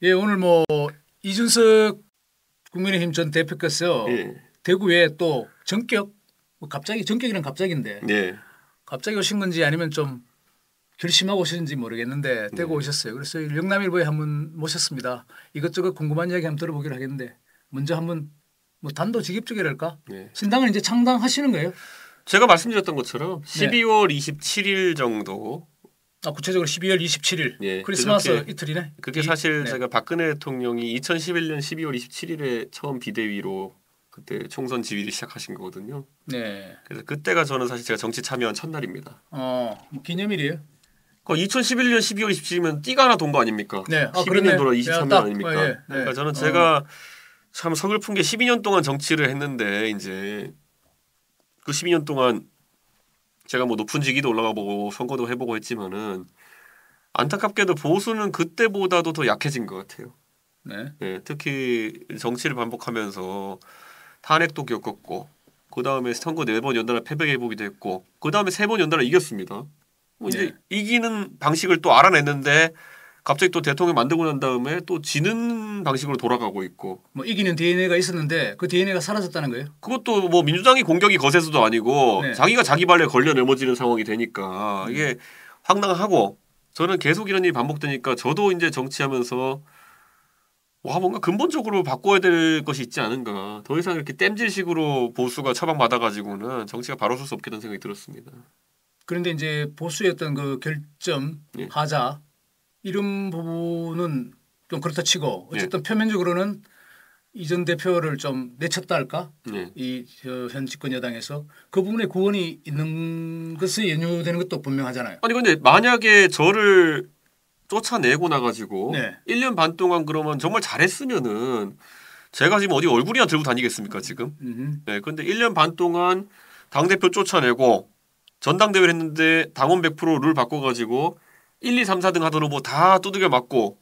예, 오늘 뭐 이준석 국민의힘 전 대표께서 예. 대구에 또 전격 뭐 갑자기 전격이란 갑자기인데 네. 갑자기 오신 건지 아니면 좀 결심하고 오셨는지 모르겠는데 대구 오셨어요. 그래서 영남일보에 한번 모셨습니다. 이것저것 궁금한 이야기 한번 들어보기로 하겠는데 먼저 한번 뭐 단도직입적이랄까? 네. 신당을 이제 창당하시는 거예요? 제가 말씀드렸던 것처럼 12월 27일 정도. 아, 구체적으로 12월 27일 예. 크리스마스 이틀이네. 그게 사실 제가 박근혜 대통령이 2011년 12월 27일에 처음 비대위로 그때 총선 지휘를 시작하신 거거든요. 네. 그래서 그때가 저는 사실 제가 정치 참여한 첫날입니다. 뭐 기념일이에요? 그 2011년 12월 27일이면 띠가 하나 돈 거 아닙니까? 네. 12년도라 23년 아닙니까? 예, 네. 그러니까 저는 제가 참 서글픈 게 12년 동안 정치를 했는데 이제 그 12년 동안 제가 뭐 높은 직위도 올라가보고 선거도 해보고 했지만은 안타깝게도 보수는 그때보다도 더 약해진 것 같아요. 네. 네, 특히 정치를 반복하면서 탄핵도 겪었고 그 다음에 선거 4번 연달아 패배 회복이 됐고 그 다음에 3번 연달아 이겼습니다. 뭐 이제 이기는 방식을 또 알아냈는데 갑자기 또 대통령 만들고 난 다음에 또 지는 방식으로 돌아가고 있고 뭐 이기는 DNA가 있었는데 그 DNA가 사라졌다는 거예요? 그것도 뭐 민주당이 공격이 거세서도 아니고 자기가 자기 발에 걸려 넘어지는 상황이 되니까 이게 황당하고 저는 계속 이런 일이 반복되니까 저도 이제 정치하면서 와 뭔가 근본적으로 바꿔야 될 것이 있지 않은가. 더 이상 이렇게 땜질식으로 보수가 처방받아가지고는 정치가 바로 설 수 없겠다는 생각이 들었습니다. 그런데 이제 보수의 어떤 그 결점, 하자 이런 부분은 좀 그렇다 치고 어쨌든 표면적으로는 이전 대표를 좀 내쳤다 할까? 이 현 집권 여당에서 그 부분에 구원이 있는 것이 연유되는 것도 분명하잖아요. 아니 근데 만약에 저를 쫓아내고 나가지고 1년 반 동안 그러면 정말 잘했으면은 제가 지금 어디 얼굴이나 들고 다니겠습니까 지금? 네, 근데 1년 반 동안 당대표 쫓아내고 전당대회를 했는데 당원 100%룰 바꿔가지고 1, 2, 3, 4등 하던 후보 다 두들겨 맞고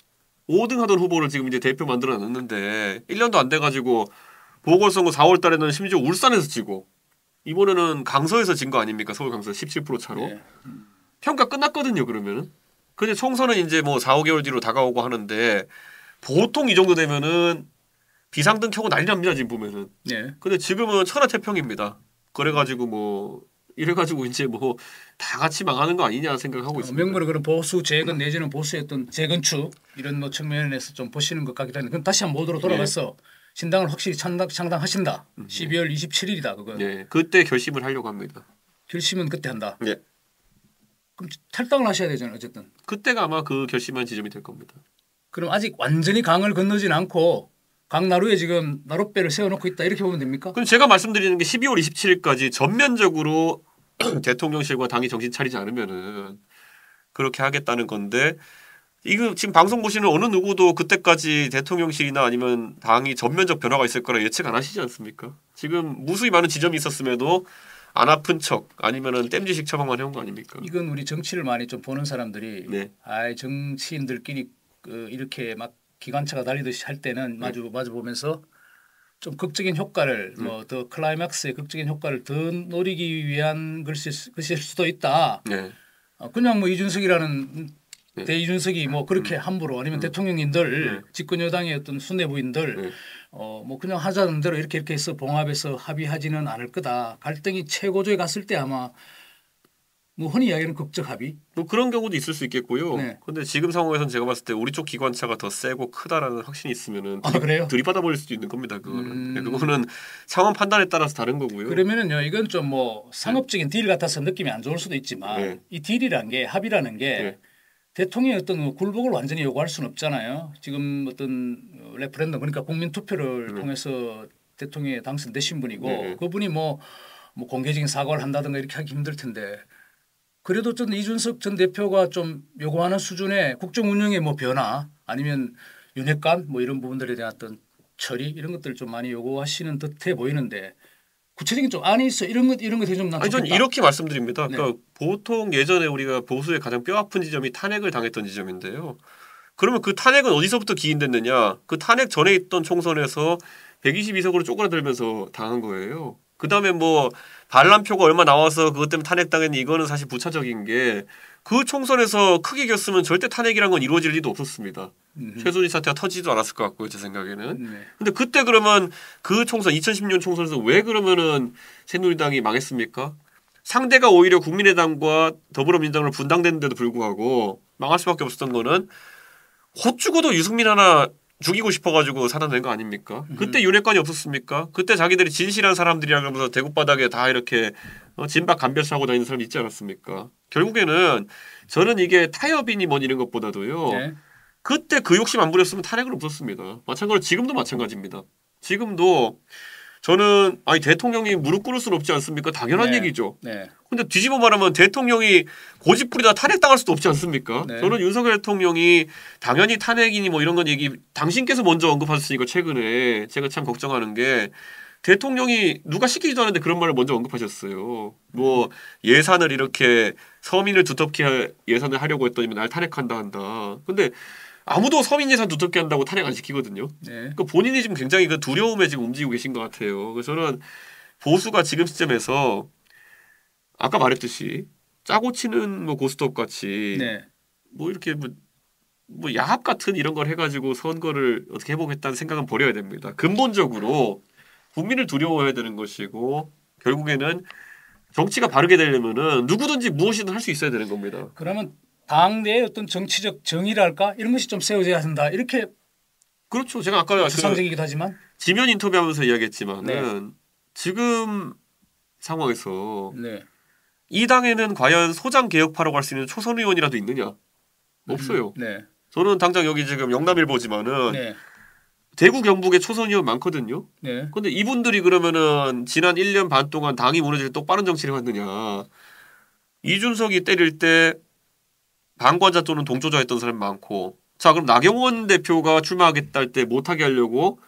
5등 하던 후보를 지금 이제 대표 만들어 놨는데 1년도 안 돼가지고 보궐선거 4월 달에는 심지어 울산에서 지고 이번에는 강서에서 진 거 아닙니까? 서울 강서 17% 차로. 평가 끝났거든요 그러면은. 근데 총선은 이제 뭐 4, 5개월 뒤로 다가오고 하는데 보통 이 정도 되면은 비상등 켜고 난리 납니다 지금 보면은. 근데 지금은 천하태평입니다. 그래가지고 뭐 이래가지고 이제 뭐 다 같이 망하는 거 아니냐 생각하고 있습니다. 명분은 그런 보수 재건 내지는 보수의 어떤 재건축 이런 뭐 측면에서 좀 보시는 것 같기도 한데 그럼 다시 한번 모드로 돌아가서 신당을 확실히 창당하신다. 12월 27일이다 그건. 네, 그때 결심을 하려고 합니다. 결심은 그때 한다. 네. 그럼 탈당을 하셔야 되잖아요 어쨌든. 그때가 아마 그 결심한 지점이 될 겁니다. 그럼 아직 완전히 강을 건너진 않고 강나루에 지금 나룻배를 세워놓고 있다 이렇게 보면 됩니까? 그럼 제가 말씀드리는 게 12월 27일까지 전면적으로 대통령실과 당이 정신 차리지 않으면은 그렇게 하겠다는 건데 이거 지금 방송 보시는 어느 누구도 그때까지 대통령실이나 아니면 당이 전면적 변화가 있을 거라 예측 안 하시지 않습니까? 지금 무수히 많은 지점이 있었음에도 안 아픈 척 아니면은 땜지식 처방만 해온 거 아닙니까? 이건 우리 정치를 많이 좀 보는 사람들이 아이 정치인들끼리 이렇게 막 기관차가 달리듯이 할 때는 마주 보면서 좀 극적인 효과를 뭐 더 클라이맥스의 극적인 효과를 더 노리기 위한 것일 수도 있다. 그냥 뭐 이준석이라는 대이준석이 뭐 그렇게 함부로 아니면 대통령인들 집권 여당의 어떤 수뇌부인들 뭐 그냥 하자는 대로 이렇게 해서 봉합해서 합의하지는 않을 거다. 갈등이 최고조에 갔을 때 아마 뭐 흔히 이야기하는 극적 합의 뭐 그런 경우도 있을 수 있겠고요. 근데 지금 상황에서는 제가 봤을 때 우리 쪽 기관차가 더 세고 크다라는 확신이 있으면은 들이받아 버릴 수도 있는 겁니다. 그거는 그거는 상황 판단에 따라서 다른 거고요. 그러면은요 이건 좀 뭐 상업적인 딜 같아서 느낌이 안 좋을 수도 있지만 이 딜이란 게 합의라는 게 대통령의 어떤 굴복을 완전히 요구할 수는 없잖아요. 지금 어떤 레퍼런덤 그러니까 국민 투표를 통해서 대통령에 당선되신 분이고 그분이 뭐 공개적인 사과를 한다든가 이렇게 하기 힘들 텐데. 그래도 좀 이준석 전 대표가 좀 요구하는 수준의 국정 운영의 뭐 변화 아니면 윤핵관 뭐 이런 부분들에 대한 어떤 처리 이런 것들을 좀 많이 요구하시는 듯해 보이는데 구체적인 좀 안이 있어 이런 것 되게 좀 아니 저는 이렇게 말씀드립니다. 그러니까 보통 예전에 우리가 보수의 가장 뼈아픈 지점이 탄핵을 당했던 지점인데요. 그러면 그 탄핵은 어디서부터 기인됐느냐? 그 탄핵 전에 있던 총선에서 122석으로 쪼그라들면서 당한 거예요. 그 다음에 뭐 반란표가 얼마 나와서 그것 때문에 탄핵당했니 이거는 사실 부차적인 게 그 총선에서 크게 이겼으면 절대 탄핵이란 건 이루어질 리도 없었습니다. 최순실 사태가 터지지도 않았을 것 같고요, 제 생각에는. 근데 그때 그러면 그 총선 2010년 총선에서 왜 그러면은 새누리당이 망했습니까? 상대가 오히려 국민의당과 더불어민주당으로 분당됐는데도 불구하고 망할 수밖에 없었던 거는 곧 죽어도 유승민 하나 죽이고 싶어가지고 살아낸 거 아닙니까? 그때 윤핵관이 없었습니까? 그때 자기들이 진실한 사람들이라 그러면서 대구바닥에 다 이렇게 진박 감별사 하고 다니는 사람이 있지 않았습니까? 결국에는 저는 이게 타협이니 뭐니 이런 것보다도요. 네. 그때 그 욕심 안 부렸으면 탄핵은 없었습니다. 마찬가지로 지금도 마찬가지입니다. 지금도 저는 아니 대통령이 무릎 꿇을 수는 없지 않습니까? 당연한 네. 얘기죠. 네. 근데 뒤집어 말하면 대통령이 고집부리다 탄핵당할 수도 없지 않습니까? 네. 저는 윤석열 대통령이 당연히 탄핵이니 뭐 이런 건 얘기 당신께서 먼저 언급하셨으니까 최근에 제가 참 걱정하는 게 대통령이 누가 시키지도 않는데 그런 말을 먼저 언급하셨어요. 뭐 예산을 이렇게 서민을 두텁게 예산을 하려고 했더니 날 탄핵한다 한다. 근데 아무도 서민 예산 두텁게 한다고 탄핵 안 시키거든요. 네. 그러니까 본인이 지금 굉장히 그 두려움에 지금 움직이고 계신 것 같아요. 그래서 저는 보수가 지금 시점에서 아까 말했듯이 짜고 치는 뭐 고스톱 같이 네. 뭐 이렇게 뭐 야합 같은 이런 걸 해가지고 선거를 어떻게 해보겠다는 생각은 버려야 됩니다. 근본적으로 국민을 두려워해야 되는 것이고 결국에는 정치가 바르게 되려면은 누구든지 무엇이든 할 수 있어야 되는 겁니다. 그러면 당내의 어떤 정치적 정의랄까 이런 것이 좀 세워져야 한다 이렇게. 그렇죠. 제가 아까 추상적이기도 하지만 지면 인터뷰하면서 이야기했지만은 네. 지금 상황에서 네. 이 당에는 과연 소장 개혁파라고 할 수 있는 초선 의원이라도 있느냐? 없어요. 네. 저는 당장 여기 지금 영남일보지만은 네. 대구 경북에 초선 의원 많거든요. 네. 근데 이분들이 그러면은 지난 1년 반 동안 당이 무너질 때 똑바른 정치를 했느냐? 이준석이 때릴 때 방관자 또는 동조자였던 사람이 많고, 자 그럼 나경원 대표가 출마하겠다 할 때 못하게 하려고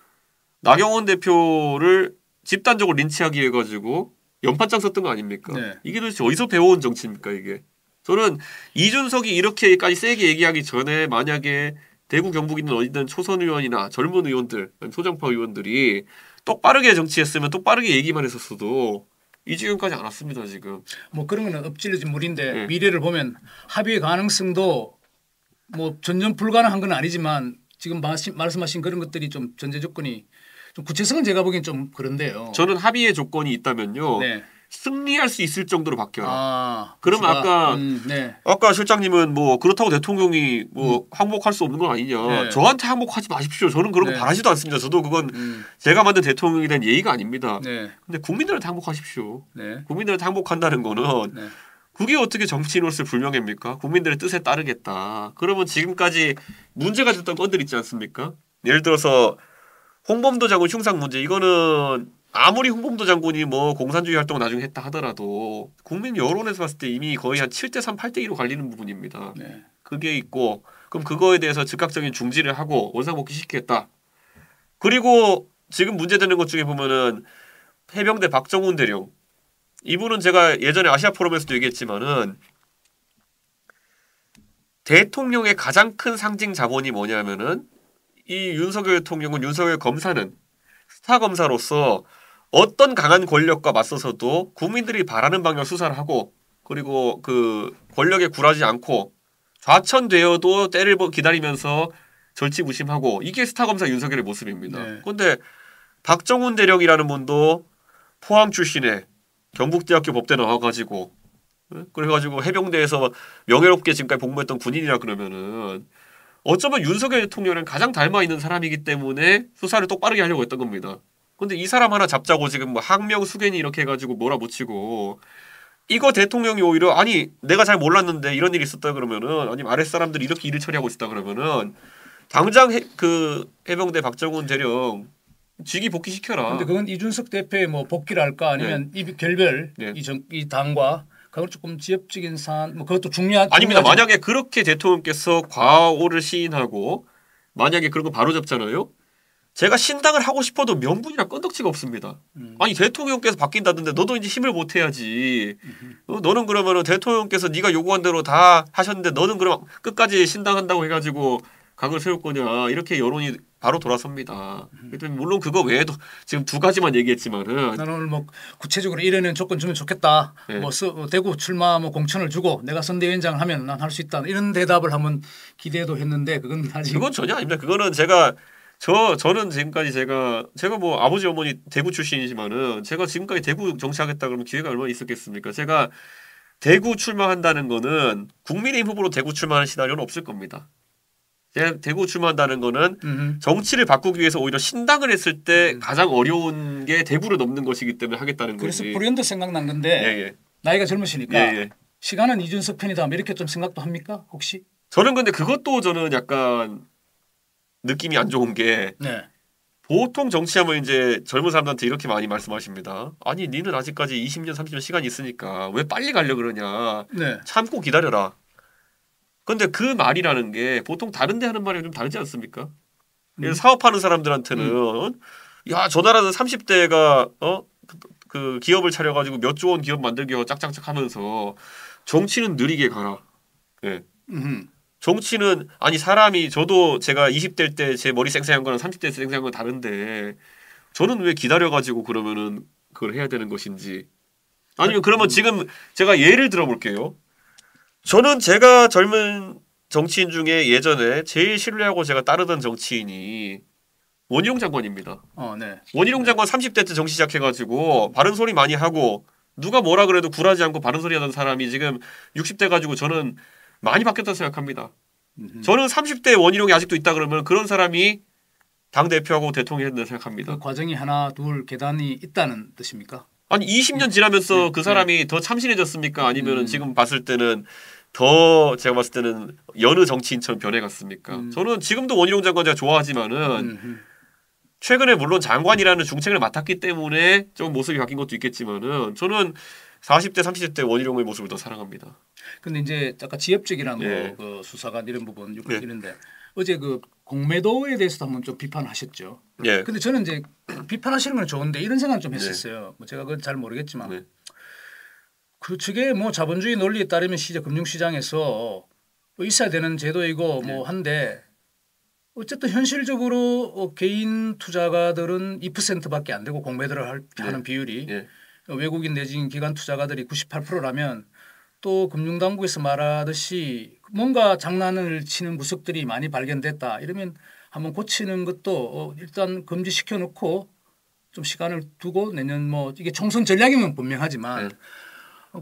나경원 대표를 집단적으로 린치하기 위해 가지고 연판장 썼던 거 아닙니까? 네. 이게 도대체 어디서 배워온 정치입니까 이게? 저는 이준석이 이렇게까지 세게 얘기하기 전에 만약에 대구 경북 있는 어디든 초선 의원이나 젊은 의원들, 소장파 의원들이 똑바르게 정치했으면 똑바르게 얘기만 했었어도 이 지경까지 안 왔습니다 지금. 뭐 그런 거는 엎질러진 물인데 네. 미래를 보면 합의의 가능성도 뭐 전혀 불가능한 건 아니지만 지금 말씀하신 그런 것들이 좀 전제 조건이 좀 구체성은 제가 보기엔 좀 그런데요. 저는 합의의 조건이 있다면요. 네. 승리할 수 있을 정도로 바뀌어라. 그럼 아까 네. 아까 실장님은 뭐 그렇다고 대통령이 뭐 항복할 수 없는 건 아니냐. 네. 저한테 항복하지 마십시오. 저는 그런 거 바라지도 않습니다. 저도 그건 제가 만든 대통령에 대한 예의가 아닙니다. 네. 근데 국민들한테 항복하십시오. 네. 국민들한테 항복한다는 거는 네. 그게 어떻게 정치인으로서 불명예입니까? 국민들의 뜻에 따르겠다. 그러면 지금까지 문제가 됐던 건들 있지 않습니까? 예를 들어서 홍범도 장군 흉상 문제 이거는 아무리 홍범도 장군이 뭐 공산주의 활동을 나중에 했다 하더라도 국민 여론에서 봤을 때 이미 거의 한 7대3, 8대2로 갈리는 부분입니다. 네. 그게 있고 그럼 그거에 대해서 즉각적인 중지를 하고 원상복귀 시키겠다. 그리고 지금 문제되는 것 중에 보면은 해병대 박정훈 대령 이분은 제가 예전에 아시아 포럼에서도 얘기했지만은 대통령의 가장 큰 상징 자본이 뭐냐면은 이 윤석열 대통령은 윤석열 검사는 스타 검사로서 어떤 강한 권력과 맞서서도 국민들이 바라는 방향 수사를 하고 그리고 그 권력에 굴하지 않고 좌천되어도 때를 기다리면서 절치부심하고 이게 스타 검사 윤석열의 모습입니다. 그런데 네. 박정훈 대령이라는 분도 포항 출신의 경북대학교 법대 나와가지고 그래가지고 해병대에서 명예롭게 지금까지 복무했던 군인이라 그러면은 어쩌면 윤석열 대통령이랑 가장 닮아 있는 사람이기 때문에 수사를 똑바르게 하려고 했던 겁니다. 근데 이 사람 하나 잡자고 지금 뭐 항명 수견이 이렇게 해가지고 몰아붙이고 이거 대통령이 오히려 아니 내가 잘 몰랐는데 이런 일이 있었다 그러면은 아니 아랫 사람들이 이렇게 일을 처리하고 있었다 그러면은 당장 그 해병대 박정훈 대령 직위 복귀시켜라. 근데 그건 이준석 대표의 뭐 복귀랄까 아니면 네. 이 결별 네. 이 당과 그건 조금 지엽적인 사안 뭐 그것도 중요한 아닙니다. 만약에 그렇게 대통령께서 과오를 시인하고 만약에 그런 거 바로 잡잖아요. 제가 신당을 하고 싶어도 명분이나 건덕지가 없습니다. 아니 대통령께서 바뀐다던데 너도 이제 힘을 못 해야지. 너는 그러면은 대통령께서 네가 요구한 대로 다 하셨는데 너는 그럼 끝까지 신당한다고 해가지고 각을 세울 거냐 이렇게 여론이 바로 돌아섭니다. 물론 그거 외에도 지금 두 가지만 얘기했지만은 나는 오늘 뭐 구체적으로 이런 조건 주면 좋겠다. 네. 뭐 대구 출마 뭐 공천을 주고 내가 선대위원장을 하면 난 할 수 있다. 이런 대답을 한번 기대도 했는데 그건 아직 그건 전혀 아닙니다. 그거는 저는 지금까지 제가 뭐 아버지 어머니 대구 출신이지만은 제가 지금까지 대구 정치하겠다 그러면 기회가 얼마나 있었겠습니까? 제가 대구 출마한다는 거는 국민의힘 후보로 대구 출마하는 시나리오는 없을 겁니다. 제가 대구 출마한다는 거는 정치를 바꾸기 위해서 오히려 신당을 했을 때 가장 어려운 게 대구를 넘는 것이기 때문에 하겠다는 거지. 그래서 불현듯 생각난 건데 예. 나이가 젊으시니까 예. 시간은 이준석 편이다. 이렇게 좀 생각도 합니까 혹시? 저는 근데 그것도 저는 약간 느낌이 안 좋은 게 네. 보통 정치하면 이제 젊은 사람들한테 이렇게 많이 말씀하십니다. 아니 니는 아직까지 20년 30년 시간이 있으니까 왜 빨리 가려고 그러냐. 네. 참고 기다려라. 근데 그 말이라는 게 보통 다른 데 하는 말이랑 좀 다르지 않습니까? 사업하는 사람들한테는 야, 저 나라는 30대가 그 기업을 차려가지고 몇 조 원 기업 만들기 짝짝짝 하면서 정치는 느리게 가라. 네. 정치는 아니 사람이 저도 제가 20대일 때 제 머리 쌩쌩한 거랑 30대 때 쌩쌩한 건 다른데 저는 왜 기다려가지고 그러면은 그걸 해야 되는 것인지 아니면 그러면 지금 제가 예를 들어볼게요. 저는 제가 젊은 정치인 중에 예전에 제일 신뢰하고 제가 따르던 정치인이 원희룡 장관입니다. 네. 원희룡 장관 30대 때 정치 시작해가지고 바른 소리 많이 하고 누가 뭐라 그래도 굴하지 않고 바른 소리 하던 사람이 지금 60대 가지고 저는 많이 바뀌었다고 생각합니다. 저는 30대 원희룡이 아직도 있다 그러면 그런 사람이 당대표하고 대통령이 된다고 생각합니다. 그 과정이 하나 둘 계단이 있다는 뜻입니까? 아니 20년 지나면서 그 사람이 더 참신해졌습니까? 아니면 지금 봤을 때는 더 제가 봤을 때는 여느 정치인처럼 변해갔습니까? 저는 지금도 원희룡 장관 제가 좋아하지만은 최근에 물론 장관이라는 중책을 맡았기 때문에 좀 모습이 바뀐 것도 있겠지만은 저는 40대 30대 때 원희룡의 모습을 더 사랑합니다. 근데 이제 아까 지엽적이라는 거, 그 수사관 이런 부분 이런데 어제 그 공매도에 대해서도 한번 좀 비판하셨죠. 예. 근데 저는 이제 비판하시는 건 좋은데 이런 생각 좀 했었어요. 뭐 제가 그건 잘 모르겠지만 그 측에 뭐 자본주의 논리에 따르면 금융시장에서 뭐 있어야 되는 제도이고 뭐 한데 어쨌든 현실적으로 개인 투자가들은 2%밖에 안 되고 공매도를 하는 비율이 외국인 내진 기관 투자가들이 98%라면 또 금융당국에서 말하듯이 뭔가 장난을 치는 구석들이 많이 발견됐다 이러면 한번 고치는 것도 일단 금지시켜 놓고 좀 시간을 두고 내년 뭐 이게 총선 전략이면 분명하지만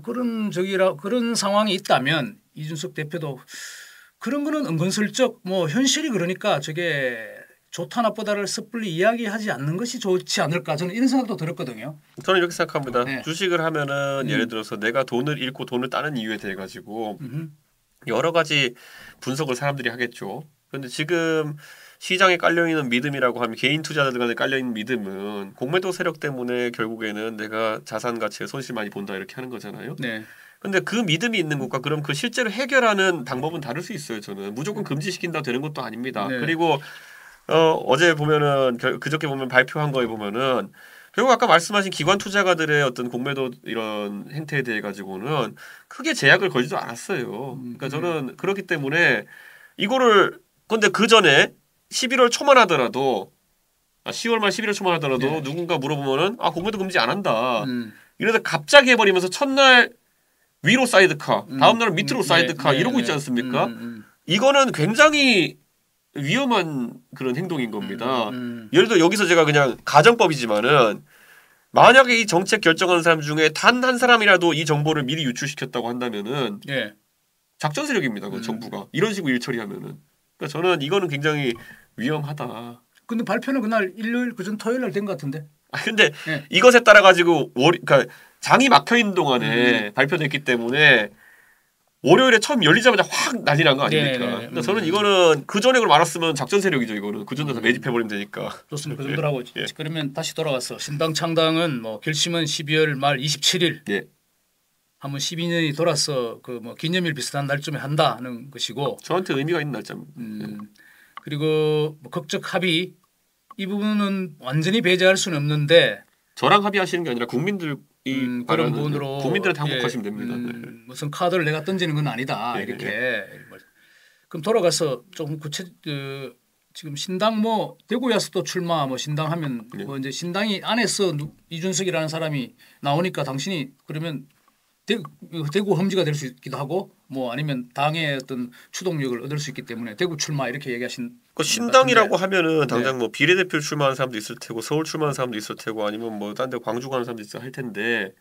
그런 상황이 있다면 이준석 대표도 그런 거는 은근슬쩍 뭐 현실이 그러니까 저게 좋다 나쁘다를 섣불리 이야기하지 않는 것이 좋지 않을까 저는 이런 생각도 들었거든요. 저는 이렇게 생각합니다. 주식을 하면은 예를 들어서 내가 돈을 잃고 돈을 따는 이유에 대해 가지고 여러 가지 분석을 사람들이 하겠죠. 그런데 지금 시장에 깔려있는 믿음이라고 하면 개인 투자자들 간에 깔려있는 믿음은 공매도 세력 때문에 결국에는 내가 자산 가치에 손실 많이 본다 이렇게 하는 거잖아요. 네. 근데 그 믿음이 있는 것과 그럼 그 실제로 해결하는 방법은 다를 수 있어요. 저는 무조건 금지시킨다 되는 것도 아닙니다. 네. 그리고 어제 보면은 그저께 보면 발표한 거에 보면은 결국 아까 말씀하신 기관 투자가들의 어떤 공매도 이런 행태에 대해 가지고는 크게 제약을 걸지도 않았어요. 그러니까 저는 그렇기 때문에 이거를 근데 그 전에 11월 초만 하더라도 10월 말 11월 초만 하더라도 누군가 물어보면은 공매도 금지 안 한다. 이러다 갑자기 해버리면서 첫날 위로 사이드카, 다음 날 밑으로 사이드카 이러고 있지 않습니까? 이거는 굉장히 위험한 그런 행동인 겁니다. 예를 들어 여기서 제가 그냥 가정법이지만은 만약에 이 정책 결정하는 사람 중에 단 한 사람이라도 이 정보를 미리 유출시켰다고 한다면은 작전 세력입니다. 그 정부가 이런 식으로 일 처리하면은. 그러니까 저는 이거는 굉장히 위험하다. 근데 발표는 그날 일요일 그전 토요일 날 된 것 같은데. 근데 이것에 따라 가지고 그러니까 장이 막혀 있는 동안에 발표됐기 때문에 월요일에 처음 열리자마자 확 난리 난 거 아닙니까? 그러니까 저는 이거는 그 전에 그걸 알았으면 작전 세력이죠. 이거는 그 전에 다 매집해버리면 되니까. 좋습니다. 그 정도라고. 그러면 다시 돌아와서 신당 창당은 뭐 결심은 12월 말 27일. 한번 12년이 돌아서 그 뭐 기념일 비슷한 날쯤에 한다는 것이고. 저한테 의미가 있는 날짜입니다. 그리고 뭐 극적 합의 이 부분은 완전히 배제할 수는 없는데. 저랑 합의하시는 게 아니라 국민들 그런 부분으로 국민들한테 항복하시면 됩니다. 무슨 카드를 내가 던지는 건 아니다 이렇게. 그럼 돌아가서 좀 지금 신당 뭐 대구에서도 출마 뭐 신당하면 네. 뭐 이제 신당이 안에서 이준석이라는 사람이 나오니까 당신이 그러면 대구 험지가 될 수 있기도 하고 뭐 아니면 당의 어떤 추동력을 얻을 수 있기 때문에 대구 출마 이렇게 얘기하신. 그 신당이라고 하면은 당장 뭐 비례대표 출마하는 사람도 있을 테고 서울 출마하는 사람도 있을 테고 아니면 뭐 딴 데 광주 가는 사람도 있을 할 텐데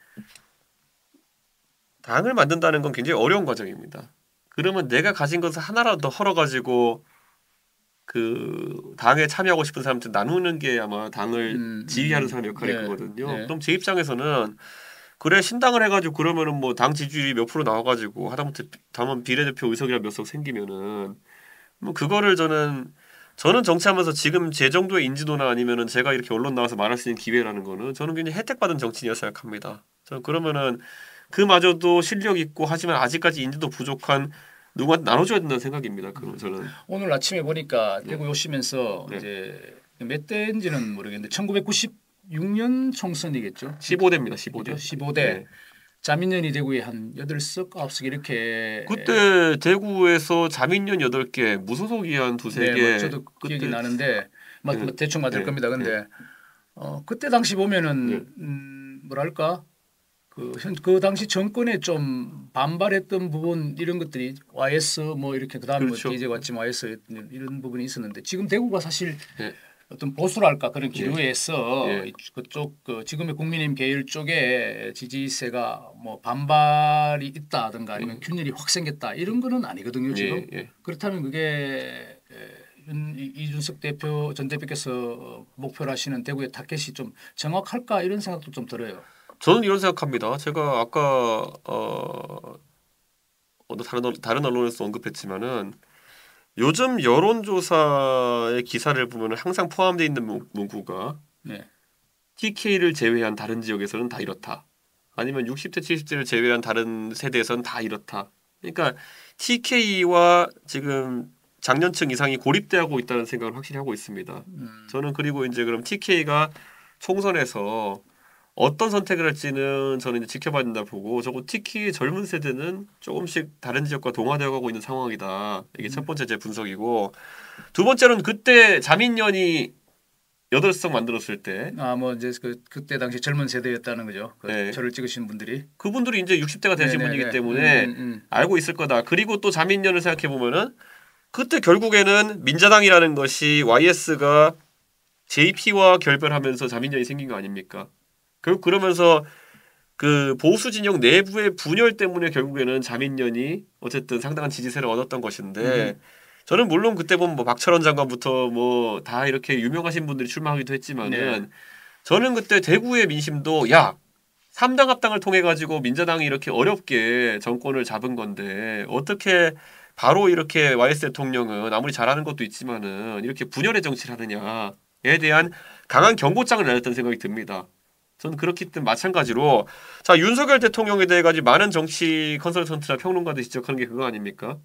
당을 만든다는 건 굉장히 어려운 과정입니다. 그러면 내가 가진 것을 하나라도 더 헐어가지고 그 당에 참여하고 싶은 사람한테 나누는 게 아마 당을 지휘하는 사람 역할일 거거든요. 그럼 제 입장에서는 그래 신당을 해가지고 그러면은 뭐 당 지지율이 몇 프로 나와가지고 하다못해 다만 비례대표 의석이라 몇 석 생기면은 뭐 그거를 저는 정치하면서 지금 제 정도의 인지도나 아니면은 제가 이렇게 언론 나와서 말할 수 있는 기회라는 거는 저는 굉장히 혜택받은 정치인이라 생각합니다. 저는 그러면은 그마저도 실력 있고 하지만 아직까지 인지도 부족한 누구한테 나눠줘야 된다는 생각입니다. 그럼 저는 오늘 아침에 보니까 대구 오시면서 이제 몇 대인지는 모르겠는데 1996년 총선이겠죠. 15대입니다. 15대. 15대. 네. 자민련이 대구에 한 8석, 9석 이렇게. 그때 대구에서 자민련 8개, 무소속이 한 2-3개. 네, 저도 기억이 나는데 대충 맞을 겁니다. 근데 그때 당시 보면은 뭐랄까 그 당시 정권에 좀 반발했던 부분 이런 것들이 YS 뭐 이렇게 그다음에 그렇죠. 이제 왔지만 YS 이런 부분이 있었는데 지금 대구가 사실 어떤 보수랄까 그런 기류에서 그쪽 지금의 국민의힘 계열 쪽에 지지세가 뭐 반발이 있다든가 아니면 균열이 확 생겼다 이런 거는 아니거든요 지금. 그렇다면 그게 이준석 대표 전 대표께서 목표로 하시는 대구의 타겟이 좀 정확할까 이런 생각도 좀 들어요. 저는 이런 생각합니다. 제가 아까 다른 언론에서 언급했지만은 요즘 여론조사의 기사를 보면 항상 포함되어 있는 문구가 TK를 제외한 다른 지역에서는 다 이렇다. 아니면 60대 70대를 제외한 다른 세대에서는 다 이렇다. 그러니까 TK와 지금 장년층 이상이 고립되고 있다는 생각을 확실히 하고 있습니다. 저는 그리고 이제 그럼 TK가 총선에서 어떤 선택을 할지는 저는 이제 지켜봐야 된다 보고 저거 특히 젊은 세대는 조금씩 다른 지역과 동화되어 가고 있는 상황이다. 이게 첫 번째 제 분석이고 두 번째로는 그때 자민련이 8석 만들었을 때 뭐 이제 그때 당시 젊은 세대였다는 거죠. 저를 찍으신 분들이 그분들이 이제 60대가 되신 분이기 때문에 알고 있을 거다. 그리고 또 자민련을 생각해 보면은 그때 결국에는 민자당이라는 것이 YS가 JP와 결별하면서 자민련이 생긴 거 아닙니까? 결국 그러면서 그 보수 진영 내부의 분열 때문에 결국에는 자민련이 어쨌든 상당한 지지세를 얻었던 것인데 저는 물론 그때 보면 뭐 박철원 장관부터 뭐 다 이렇게 유명하신 분들이 출마하기도 했지만은 저는 그때 대구의 민심도 야 3당 합당을 통해 가지고 민자당이 이렇게 어렵게 정권을 잡은 건데 어떻게 바로 이렇게 YS 대통령은 아무리 잘하는 것도 있지만은 이렇게 분열의 정치를 하느냐에 대한 강한 경고장을 날렸다는 생각이 듭니다. 저는 그렇기 때문에 마찬가지로 자 윤석열 대통령에 대해 가지고 많은 정치 컨설턴트나 평론가들이 지적하는 게 그거 아닙니까?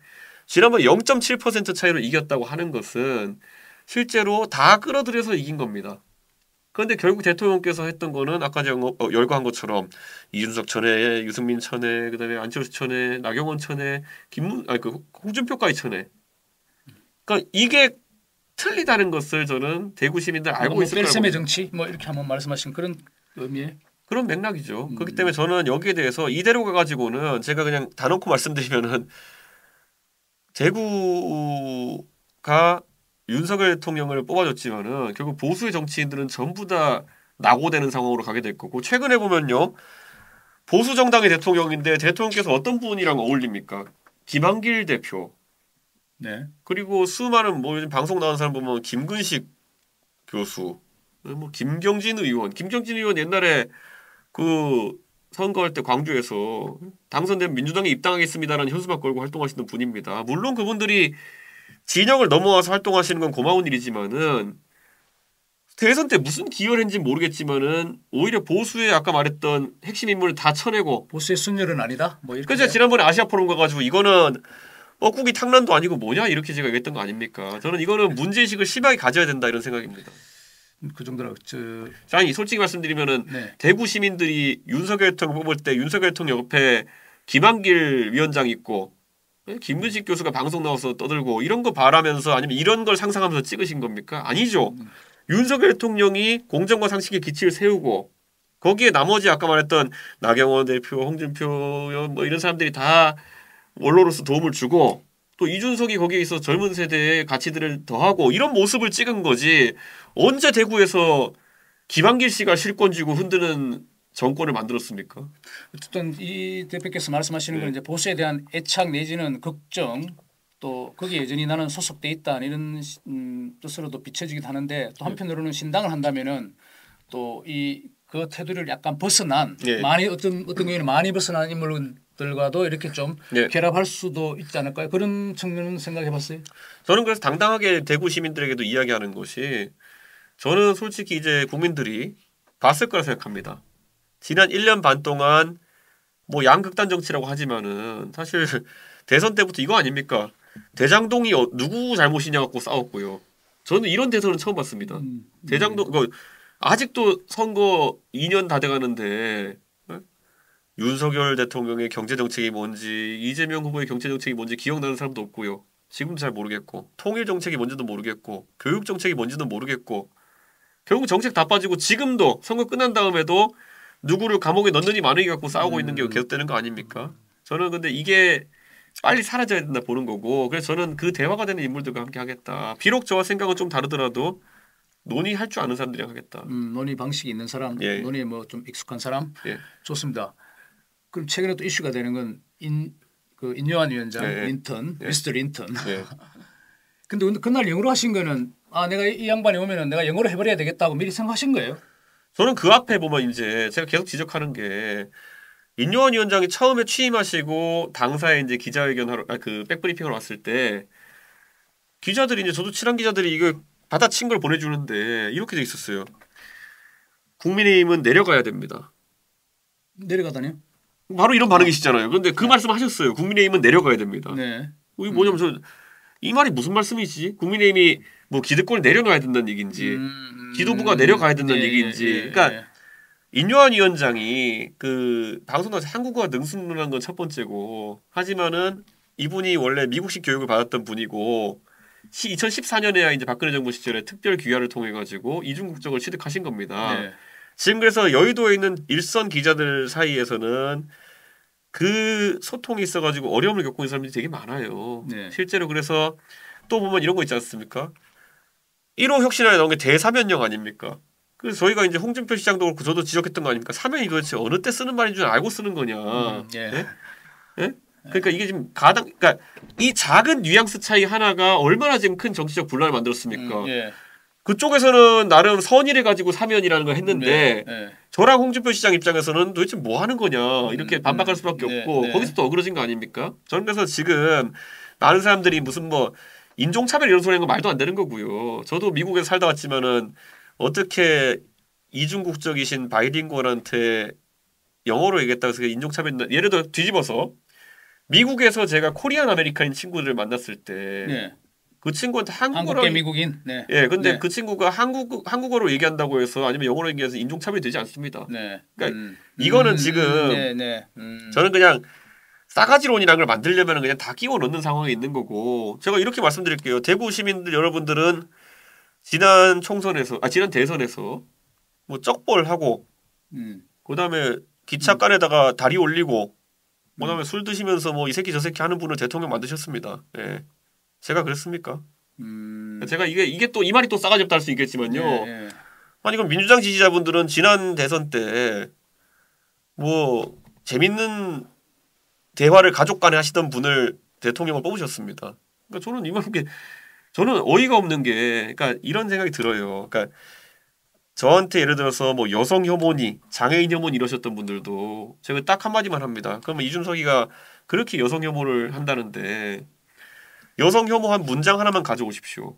지난번 0.7% 차이로 이겼다고 하는 것은 실제로 다 끌어들여서 이긴 겁니다. 그런데 결국 대통령께서 했던 거는 아까 제가 열거한 것처럼 이준석 천에, 유승민 천에, 그다음에 안철수 천에, 나경원 천에, 홍준표까지 천에. 그러니까 이게 틀리다는 것을 저는 대구 시민들 알고 있을 거라고. 뺄셈의 정치 뭐 이렇게 한번 말씀하신 그런 의미에 그런 맥락이죠. 그렇기 때문에 저는 여기에 대해서 이대로 가가지고는 제가 그냥 다 놓고 말씀드리면은 대구가 윤석열 대통령을 뽑아줬지만은 결국 보수의 정치인들은 전부 다 낙오되는 상황으로 가게 될 거고 최근에 보면요 보수 정당의 대통령인데 대통령께서 어떤 분이랑 어울립니까? 김한길 대표. 그리고 수많은 뭐 요즘 방송 나오는 사람 보면 김근식 교수. 뭐 김경진 의원 옛날에 그 선거할 때 광주에서 당선되면 민주당에 입당하겠습니다라는 현수막 걸고 활동하시는 분입니다. 물론 그분들이 진영을 넘어와서 활동하시는 건 고마운 일이지만은 대선 때 무슨 기여를 했는지 모르겠지만은 오히려 보수의 아까 말했던 핵심 인물을 다 쳐내고 보수의 순혈은 아니다. 뭐 이렇게. 그래서 지난번에 아시아 포럼 가가지고 이거는 뻐꾸기 탕란도 아니고 뭐냐 이렇게 제가 얘기했던 거 아닙니까? 저는 이거는 문제의식을 심하게 가져야 된다 이런 생각입니다. 그 정도로 아니 솔직히 말씀드리면은 대구 시민들이 윤석열 대통령 뽑을 때 윤석열 대통령 옆에 김한길 위원장 있고 김근식 교수가 방송 나와서 떠들고 이런 거 바라면서 아니면 이런 걸 상상하면서 찍으신 겁니까? 아니죠. 윤석열 대통령이 공정과 상식의 기치를 세우고 거기에 나머지 아까 말했던 나경원 대표, 홍준표 뭐 이런 사람들이 다 원로로서 도움을 주고 또 이준석이 거기에 있어 젊은 세대의 가치들을 더하고 이런 모습을 찍은 거지. 언제 대구에서 김한길 씨가 실권 쥐고 흔드는 정권을 만들었습니까? 어쨌든 이 대표께서 말씀하시는 건 이제 보수에 대한 애착 내지는 걱정 또 거기에 여전히 나는 소속돼 있다 이런 뜻으로도 비춰지기도 하는데 또 한편으로는 신당을 한다면은 또 이 그 테두리를 약간 벗어난 많이 어떤 경우에는 많이 벗어난 인물들과도 이렇게 좀 결합할 수도 있지 않을까요? 그런 측면은 생각해봤어요? 저는 그래서 당당하게 대구 시민들에게도 이야기하는 것이 저는 솔직히 이제 국민들이 봤을 거라 생각합니다. 지난 1년 반 동안 뭐 양극단 정치라고 하지만은 사실 대선 때부터 이거 아닙니까? 대장동이 누구 잘못이냐 갖고 싸웠고요. 저는 이런 대선은 처음 봤습니다. 대장동 아직도 선거 2년 다 돼가는데 윤석열 대통령의 경제 정책이 뭔지 이재명 후보의 경제 정책이 뭔지 기억나는 사람도 없고요. 지금도 잘 모르겠고 통일 정책이 뭔지도 모르겠고 교육 정책이 뭔지도 모르겠고 결국 정책 다 빠지고 지금도 선거 끝난 다음에도 누구를 감옥에 넣느니 마느니 갖고 싸우고 있는 게 계속되는 거 아닙니까? 저는 근데 이게 빨리 사라져야 된다 보는 거고 그래서 저는 그 대화가 되는 인물들과 함께 하겠다. 비록 저와 생각은 좀 다르더라도 논의할 줄 아는 사람들이랑 하겠다. 논의 방식이 있는 사람, 논의에 뭐 좀 익숙한 사람, 좋습니다. 그럼 최근에 또 이슈가 되는 건 인요한 위원장, 린턴, 미스터 린턴. 근데 그날 영어로 하신 거는 내가 이 양반이 오면은 내가 영어로 해버려야 되겠다고 미리 생각하신 거예요? 저는 그 앞에 보면 이제 제가 계속 지적하는 게 인요한 위원장이 처음에 취임하시고 당사에 이제 기자회견 하러 그 백브리핑을 왔을 때 기자들이 이제 저도 친한 기자들이 이거 받아친 걸 보내주는데 이렇게 돼 있었어요. 국민의힘은 내려가야 됩니다. 내려가다니요? 바로 이런 반응이시잖아요. 그런데 그 말씀하셨어요. 국민의힘은 내려가야 됩니다. 네. 이게 뭐냐면 이 말이 무슨 말씀이지? 국민의힘이 뭐 기득권을 내려놔야 된다는 얘기인지 지도부가 내려가야 된다는 얘기인지. 그러니까 인요한 위원장이 그 방송 나와서 한국어가 능숙능한 건 첫 번째고 하지만은 이분이 원래 미국식 교육을 받았던 분이고 2014년에야 이제 박근혜 정부 시절에 특별 귀화를 통해 가지고 이중 국적을 취득하신 겁니다. 지금 그래서 여의도에 있는 일선 기자들 사이에서는 그 소통이 있어가지고 어려움을 겪고 있는 사람들이 되게 많아요. 실제로 그래서 또 보면 이런 거 있지 않습니까? 1호 혁신안에 나온 게 대사면령 아닙니까? 그래서 저희가 이제 홍준표 시장도 그렇고 저도 지적했던 거 아닙니까? 사면이 도대체 어느 때 쓰는 말인 줄 알고 쓰는 거냐? 그러니까 이게 지금 그러니까 이 작은 뉘앙스 차이 하나가 얼마나 지금 큰 정치적 분란을 만들었습니까? 그쪽에서는 나름 선의를 가지고 사면이라는 걸 했는데 저랑 홍준표 시장 입장에서는 도대체 뭐 하는 거냐 이렇게 반박할 수밖에 없고 거기서 또 어그러진 거 아닙니까? 저는 그래서 지금 많은 사람들이 무슨 뭐 인종차별 이런 소리 하는 거 말도 안 되는 거고요. 저도 미국에서 살다 왔지만은 어떻게 이중국적이신 바이링구얼한테 영어로 얘기했다고 해서 인종차별 예를 들어 뒤집어서 미국에서 제가 코리안 아메리칸인 친구들을 만났을 때 그 친구한테 한국계 미국인. 근데 그 친구가 한국어로 얘기한다고 해서 아니면 영어로 얘기해서 인종차별이 되지 않습니다. 그러니까 이거는 지금 저는 그냥 싸가지론이라는 걸 만들려면 그냥 다 끼워 넣는 상황에 있는 거고 제가 이렇게 말씀드릴게요. 대구 시민들 여러분들은 지난 대선에서 뭐 쩍벌하고 그다음에 기차간에다가 다리 올리고 그다음에 술 드시면서 뭐 이 새끼 저 새끼 하는 분을 대통령 만드셨습니다. 제가 그랬습니까? 제가 이게 또 이 말이 또 싸가지 없다 할 수 있겠지만요. 아니 그럼 민주당 지지자분들은 지난 대선 때 뭐 재밌는 대화를 가족 간에 하시던 분을 대통령을 뽑으셨습니다. 그러니까 저는 어이가 없는 게 그러니까 이런 생각이 들어요. 그러니까 저한테 예를 들어서 뭐 여성 혐오니 장애인 혐오니 이러셨던 분들도 제가 딱 한마디만 합니다. 그러면 이준석이가 그렇게 여성 혐오를 한다는데 여성 혐오 한 문장 하나만 가져오십시오.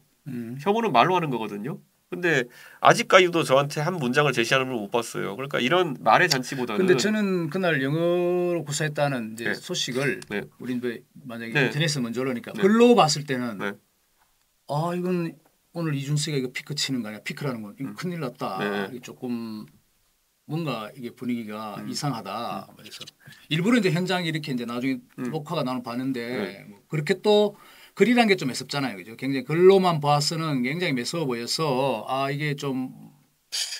혐오는 말로 하는 거거든요. 근데 아직까지도 저한테 한 문장을 제시하는 걸 못 봤어요. 그러니까 이런 말의 잔치보다는. 근데 저는 그날 영어로 구사했다는 이제 소식을 우리 만약에 인터넷에서 먼저 올라오니까 글로 봤을 때는 이건 오늘 이준석이가 이거 피크 치는 거 아니야? 피크라는 건 이거 큰일 났다. 이게 조금 뭔가 이게 분위기가 이상하다. 그래서 일부러 이제 현장에 이렇게 이제 나중에 녹화가 나는 봤는데 뭐 그렇게 또 글이란 게 좀 매섭잖아요, 그죠? 굉장히 글로만 봐서는 굉장히 매서워 보여서 아 이게 좀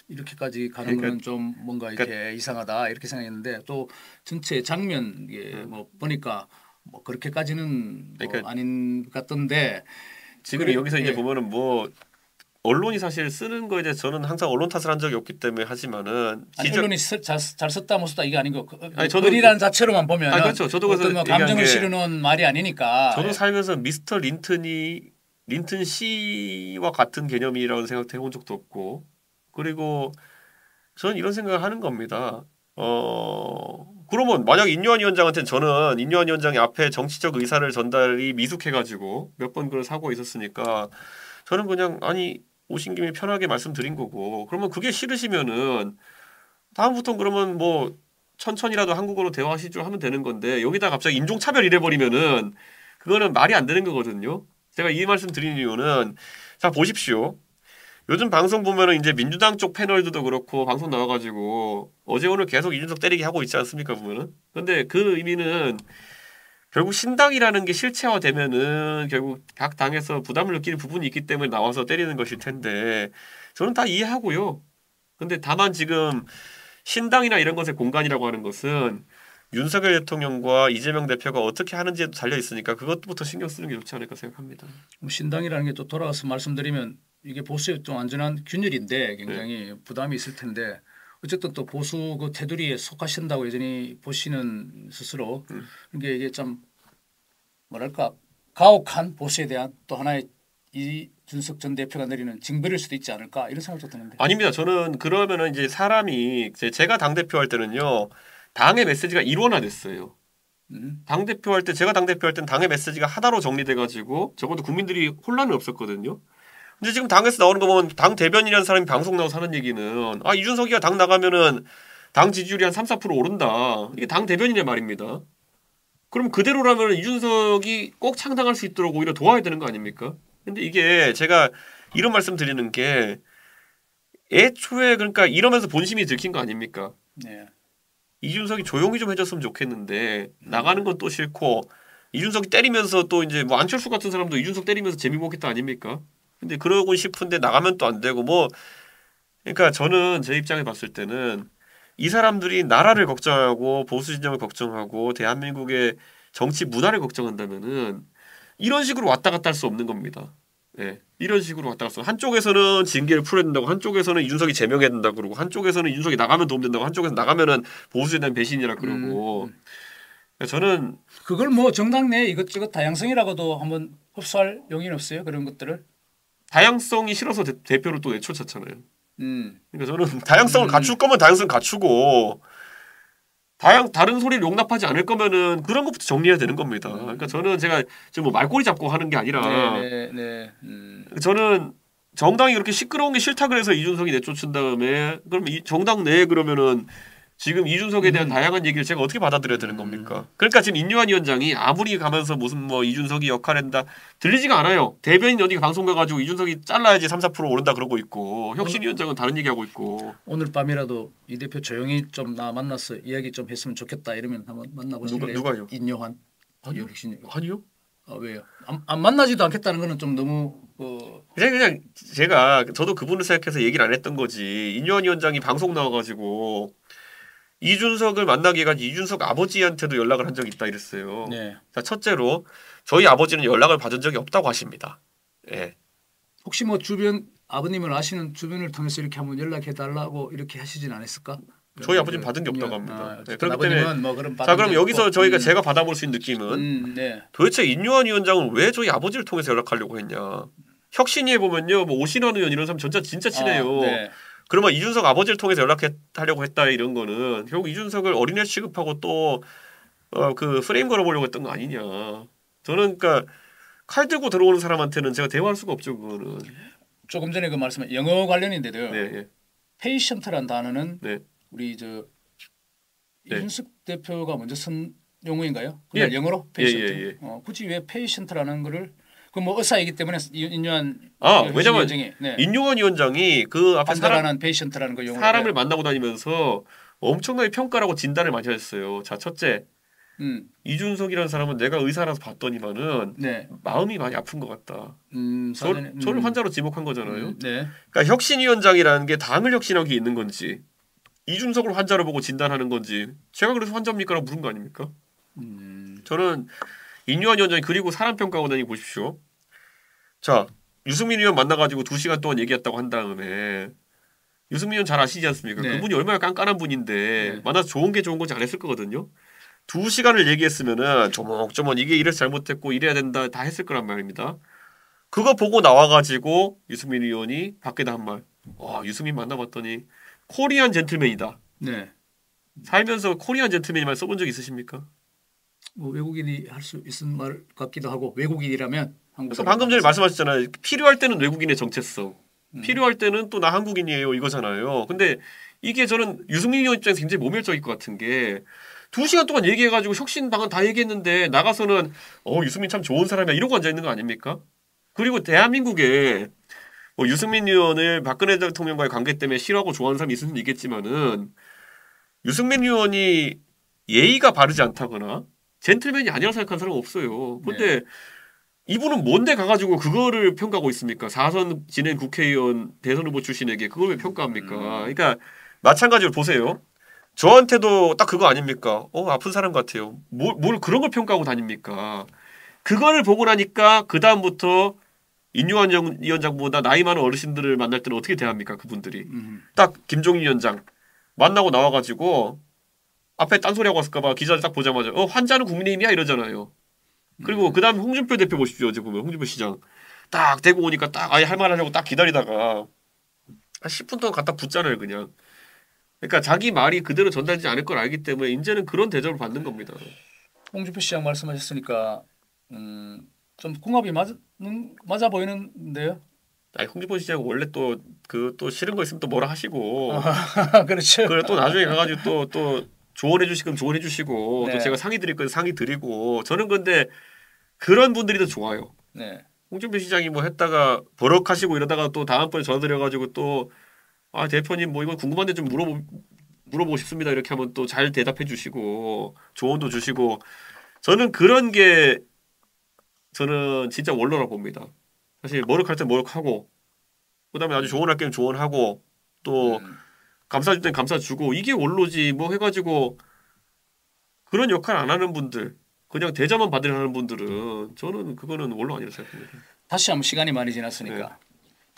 이렇게까지 가는 거는 좀 뭔가 이렇게 이상하다 이렇게 생각했는데 또 전체 장면 이게 뭐 보니까 뭐 그렇게까지는 뭐 아닌 것 같던데 지금 여기서 이제 보면은 뭐 언론이 사실 쓰는 거에 대해서 저는 항상 언론 탓을 한 적이 없기 때문에 하지만은 언론이 잘 썼다 못 썼다 이게 아니고 글이라는 자체로만 보면 그렇죠. 저도 어떤 뭐 감정을 실어놓은 말이 아니니까 저도 살면서 미스터 린튼 씨와 같은 개념이라고 생각해 본 적도 없고 그리고 저는 이런 생각을 하는 겁니다. 그러면 만약 인요한 위원장한테는 저는 인요한 위원장이 앞에 정치적 의사를 전달이 미숙해가지고 몇 번 그런 사고가 있었으니까 저는 그냥 아니 오신 김에 편하게 말씀드린 거고 그러면 그게 싫으시면은 다음부터는 그러면 뭐 천천히라도 한국어로 대화하시죠 하면 되는 건데 여기다 갑자기 인종차별 이래버리면은 그거는 말이 안 되는 거거든요. 제가 이 말씀 드리는 이유는 자 보십시오. 요즘 방송 보면은 이제 민주당 쪽 패널들도 그렇고 방송 나와가지고 어제 오늘 계속 이준석 때리기 하고 있지 않습니까 보면은. 근데 그 의미는 결국 신당이라는 게 실체화되면은 결국 각 당에서 부담을 느끼는 부분이 있기 때문에 나와서 때리는 것일 텐데 저는 다 이해하고요. 근데 다만 지금 신당이나 이런 것의 공간이라고 하는 것은 윤석열 대통령과 이재명 대표가 어떻게 하는지에도 달려 있으니까 그것부터 신경 쓰는 게 좋지 않을까 생각합니다. 신당이라는 게 또 돌아가서 말씀드리면 이게 보수의 좀 안전한 균열인데 굉장히 부담이 있을 텐데 어쨌든 또 보수 그 테두리에 속하신다고 여전히 보시는 스스로 이게 참 뭐랄까 가혹한 보수에 대한 또 하나의 이준석 전 대표가 내리는 징벌일 수도 있지 않을까 이런 생각도 드는데. 아닙니다. 저는 그러면은 이제 사람이 제가 당 대표할 때는요 당의 메시지가 일원화됐어요. 당 대표할 때 제가 당 대표할 때는 당의 메시지가 하나로 정리돼가지고 적어도 국민들이 혼란은 없었거든요. 근데 지금 당에서 나오는 거 보면 당 대변인이라는 사람이 방송 나와서 하는 얘기는 아 이준석이가 당 나가면은 당 지지율이 한 3, 4% 오른다. 이게 당 대변인의 말입니다. 그럼 그대로라면 이준석이 꼭 창당할 수 있도록 오히려 도와야 되는 거 아닙니까? 근데 이게 제가 이런 말씀 드리는 게 애초에 그러니까 이러면서 본심이 들킨 거 아닙니까? 네. 이준석이 조용히 좀 해줬으면 좋겠는데 나가는 건 또 싫고 이준석이 때리면서 또 이제 뭐 안철수 같은 사람도 이준석 때리면서 재미 보겠다 아닙니까? 근데 그러고 싶은데 나가면 또 안 되고 뭐 그러니까 저는 제 입장에 봤을 때는 이 사람들이 나라를 걱정하고 보수 진영을 걱정하고 대한민국의 정치 문화를 걱정한다면은 이런 식으로 왔다 갔다 할 수 없는 겁니다. 예, 이런 식으로 왔다 갔어. 한쪽에서는 징계를 풀어야 된다고, 한쪽에서는 이준석이 제명해야 된다고 그러고, 한쪽에서는 이준석이 나가면 도움된다고, 한쪽에서 나가면은 보수에 대한 배신이라 그러고. 저는 그걸 뭐 정당 내 이것저것 다양성이라고도 한번 흡수할 용의는 없어요. 그런 것들을. 다양성이 싫어서 대표를 또 내쫓았잖아요. 그러니까 저는 다양성을 갖출 거면 다양성 갖추고 다른 소리를 용납하지 않을 거면은 그런 것부터 정리해야 되는 겁니다. 그러니까 저는 제가 지금 뭐 말꼬리 잡고 하는 게 아니라 저는 정당이 그렇게 시끄러운 게 싫다 그래서 이준석이 내쫓은 다음에 그럼 이 정당 내에 그러면은 지금 이준석에 대한 다양한 얘기를 제가 어떻게 받아들여야 되는 겁니까? 그러니까 지금 인요한 위원장이 아무리 가면서 무슨 뭐 이준석이 역할을 한다 들리지가 않아요. 대변인 어디 방송 가가지고 이준석이 잘라야지 3, 4% 오른다 그러고 있고 혁신위원장은 다른 얘기하고 있고. 오늘 밤이라도 이 대표 조용히 좀 나 만나서 이야기 좀 했으면 좋겠다 이러면 한번 만나보실래요? 누가요? 인요한. 아니요. 아, 왜요? 안 만나지도 않겠다는 거는 좀 너무 그냥 제가 저도 그분을 생각해서 얘기를 안 했던 거지. 인요한 위원장이 방송 나와가지고 이준석을 만나기 위해 이준석 아버지한테도 연락을 한 적이 있다 이랬어요. 네. 자, 첫째로 저희 아버지는 연락을 받은 적이 없다고 하십니다. 예. 혹시 뭐 주변 아버님을 아시는 주변을 통해서 이렇게 한번 연락해 달라고 이렇게 하시진 않았을까? 저희 아버지는 받은 게 없다고 합니다. 네, 그렇기 때문에 뭐 그런 자 그럼 여기서 제가 받아볼 수 있는 느낌은 네. 도대체 인요한 위원장은 왜 저희 아버지를 통해서 연락하려고 했냐? 혁신위에 보면요, 뭐 오신환 의원 이런 사람 진짜 친해요. 네. 그러면 이준석 아버지를 통해서 연락하려고 했다 이런 거는 결국 이준석을 어린애 취급하고 또 그 프레임 걸어보려고 했던 거 아니냐. 저는 그러니까 칼 들고 들어오는 사람한테는 제가 대화할 수가 없죠. 그거는. 조금 전에 그 말씀은 영어 관련인데도 네. 페이션트란 단어는 네. 우리 이준석 대표가 먼저 쓴 용어인가요? 그날 영어로 페이션트. 굳이 왜 페이션트라는 거를 그 뭐 의사이기 때문에 인요한 왜냐면 인요한 위원장이 그 앞에 페이션트라는 거 용어로 사람을 만나고 다니면서 엄청나게 평가라고 진단을 많이 하셨어요. 자, 첫째. 이준석이라는 사람은 내가 의사라서 봤더니만은 마음이 많이 아픈 것 같다. 저를 환자로 지목한 거잖아요. 그러니까 혁신위원장이라는 게 당을 혁신하기 있는 건지 이준석을 환자로 보고 진단하는 건지 제가 그래서 환자입니까라고 물은 거 아닙니까? 저는 인요한 위원장이 그리고 사람 평가하고 다니고 보십시오. 자, 유승민 의원 만나가지고 2시간 동안 얘기했다고 한 다음에 유승민 의원 잘 아시지 않습니까? 그분이 얼마나 깐깐한 분인데 만나서 좋은 게 좋은 건 잘했을 거거든요. 2시간을 얘기했으면은 조목조목 이게 이래서 잘못했고 이래야 된다 다 했을 거란 말입니다. 그거 보고 나와가지고 유승민 의원이 밖에다 한 말. 와, 유승민 만나봤더니 코리안 젠틀맨이다. 살면서 코리안 젠틀맨이 말 써본 적 있으십니까? 뭐 외국인이 할 수 있는 말 같기도 하고 외국인이라면 그래서 방금 전에 말씀하셨잖아요. 필요할 때는 외국인의 정체성, 필요할 때는 또 나 한국인이에요 이거잖아요. 근데 이게 저는 유승민 의원 입장에서 굉장히 모멸적일 것 같은 게 2시간 동안 얘기해가지고 혁신 방안 다 얘기했는데 나가서는 유승민 참 좋은 사람이야 이러고 앉아 있는 거 아닙니까? 그리고 대한민국에 뭐 유승민 의원을 박근혜 대통령과의 관계 때문에 싫어하고 좋아하는 사람이 있을 수는 있겠지만은 유승민 의원이 예의가 바르지 않다거나 젠틀맨이 아니라고 생각하는 사람은 없어요. 근데 이분은 뭔데 가가지고 그거를 평가하고 있습니까? 4선 지낸 국회의원 대선 후보 출신에게 그걸 왜 평가합니까? 그러니까 마찬가지로 보세요. 저한테도 딱 그거 아닙니까? 아픈 사람 같아요. 뭘 그런 걸 평가하고 다닙니까? 그거를 보고 나니까 그 다음부터 인요한 위원장보다 나이 많은 어르신들을 만날 때는 어떻게 대합니까? 그분들이. 딱 김종인 위원장 만나고 나와가지고 앞에 딴소리하고 왔을까봐 기자들 딱 보자마자 환자는 국민의힘이야 이러잖아요. 그리고 그 다음에 홍준표 대표 보십시오. 어제 보면 홍준표 시장 딱 대고 오니까 딱 아예 할 말 하려고 딱 기다리다가 한 10분 동안 갖다 붙잖아요 그냥. 그러니까 자기 말이 그대로 전달되지 않을 걸 알기 때문에 이제는 그런 대접을 받는 겁니다. 홍준표 시장 말씀하셨으니까 좀 궁합이 맞아 보이는데요. 아니 홍준표 시장 원래 또 싫은 거 있으면 또 뭐라 하시고 그렇죠. 그래 또 나중에 가가지고 또 조언해 주시면 조언해 주시고 또 제가 상의 드릴 건 상의 드리고 저는 근데 그런 분들이 더 좋아요. 홍준표 시장이 뭐 했다가 버럭하시고 이러다가 또 다음번에 전화 드려가지고 또 대표님 뭐 이거 궁금한데 좀 물어보고 싶습니다 이렇게 하면 또 잘 대답해 주시고 조언도 주시고 저는 그런 게 저는 진짜 원로라고 봅니다. 사실 머쓱할 땐 머쓱하고 그다음에 아주 조언할 때는 조언하고 또 감싸줄 땐 감싸주고 이게 원로지 뭐 해가지고 그런 역할 안 하는 분들 그냥 대접만 받으려 하는 분들은 저는 그거는 원로 아니라고 생각합니다. 다시 한번 시간이 많이 지났으니까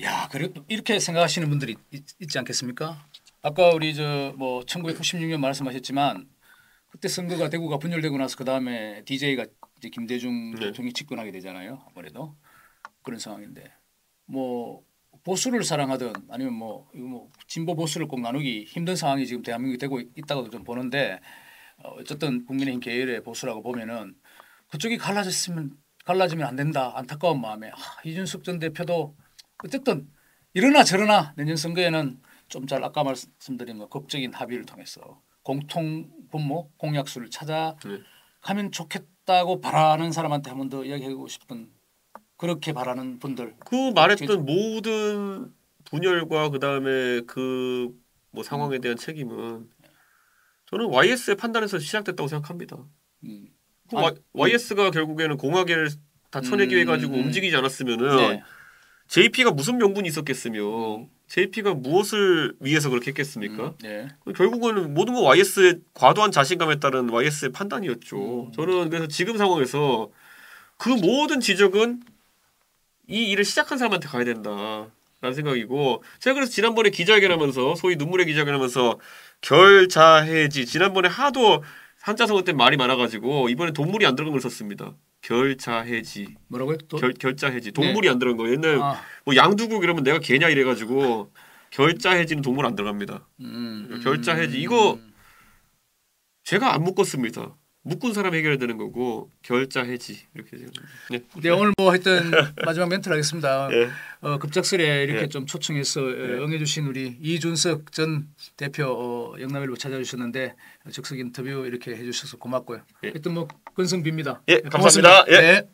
야, 그리고 이렇게 생각하시는 분들이 있지 않겠습니까? 아까 우리 1996년 말씀하셨지만 그때 선거가 대구가 분열되고 나서 그 다음에 DJ가 이제 김대중 대통령이 집권하게 되잖아요. 아무래도 그런 상황인데 뭐 보수를 사랑하든 아니면 이거 진보 보수를 꼭 나누기 힘든 상황이 지금 대한민국이 되고 있다고 좀 보는데 어쨌든 국민의힘 계열의 보수라고 보면은 그쪽이 갈라지면 안 된다 안타까운 마음에 이준석 전 대표도 어쨌든 이러나 저러나 내년 선거에는 좀 잘 아까 말씀드린 법적인 합의를 통해서 공통 분모 공약수를 찾아가면 좋겠다고 바라는 사람한테 한 번 더 이야기하고 싶은 그렇게 바라는 분들 그 말했던 모든 분열과 그 다음에 그 뭐 상황에 대한 책임은 저는 YS의 판단에서 시작됐다고 생각합니다. YS가 결국에는 공화계를 다 쳐내기해가지고 움직이지 않았으면은 JP가 무슨 명분이 있었겠으며 JP가 무엇을 위해서 그렇게 했겠습니까? 결국은 모든 건 YS의 과도한 자신감에 따른 YS의 판단이었죠. 저는 그래서 지금 상황에서 그 모든 지적은 이 일을 시작한 사람한테 가야 된다라는 생각이고 제가 그래서 지난번에 기자회견하면서 소위 눈물의 기자회견하면서 결자해지 지난번에 하도 한자 선거 때 말이 많아가지고 이번에 동물이 안 들어간 걸 썼습니다. 결자해지. 뭐라고요? 결자해지. 동물이 안 들어간 거. 옛날 뭐 양두국 이러면 내가 개냐 이래가지고 결자해지는 동물 안 들어갑니다. 결자해지 이거 제가 안 묶었습니다. 묶은 사람 해결해야 되는 거고 결자해지 이렇게 되는 네, 오늘 뭐 하여튼 마지막 멘트를 하겠습니다. 급작스레 이렇게 좀 초청해서 응해주신 우리 이준석 전 대표 영남일보 찾아주셨는데 적극 인터뷰 이렇게 해주셔서 고맙고요. 하여튼 뭐 근성비입니다. 감사합니다. 네.